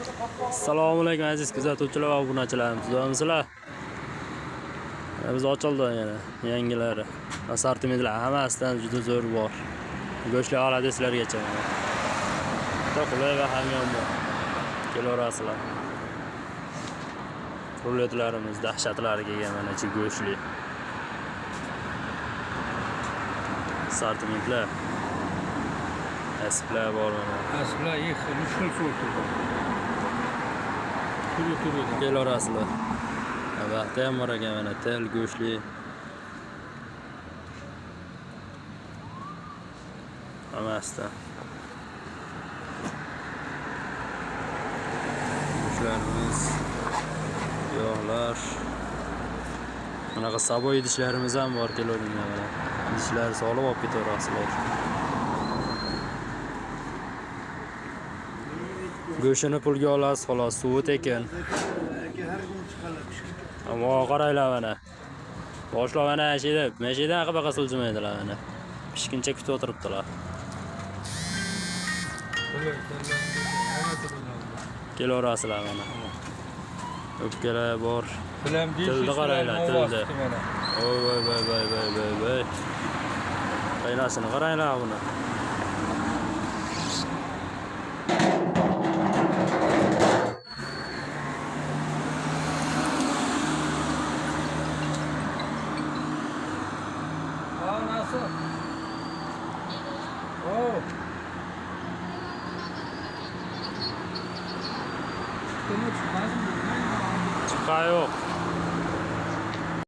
Assalomu alaykum aziz kuzatuvchilar va obunachilarimiz. Sizlar biz ochildi yana yangilari. Assortimentlar hammasidan juda zo'r bor. Go'shtli oladi sizlargacha. Qulay va hamyon bor. Kelaverasizlar. Ruletlarimiz dahshatlariga kelgan mana shu go'shtli. Assortimentlar. Asblar bor mana. Asblar yig'ilib shul sorti bor. Turi. Kelaverasizlar. Vaqti ham bor ekan mana tel go'shtli. Hammasidan. Go'shtlarimiz, yog'lar. Bunaqa sabo idishlarimiz ham bor kelavering mana. Idishlar solib olib ketaverasizlar. Go'shtini pulga olasiz, xolos, suvi tekin. Ammo qaranglar mana. Boshlar mana mashidan baqa siljimaydilar mana. Pishguncha kutib o'tiribdilar. Kelaverasizlar mana. O'pkalar bor. Tilni qaranglar, tilni. Voy. Qaynasini qaranglar buni. Nasıl? Oh. Chiqa yo'q.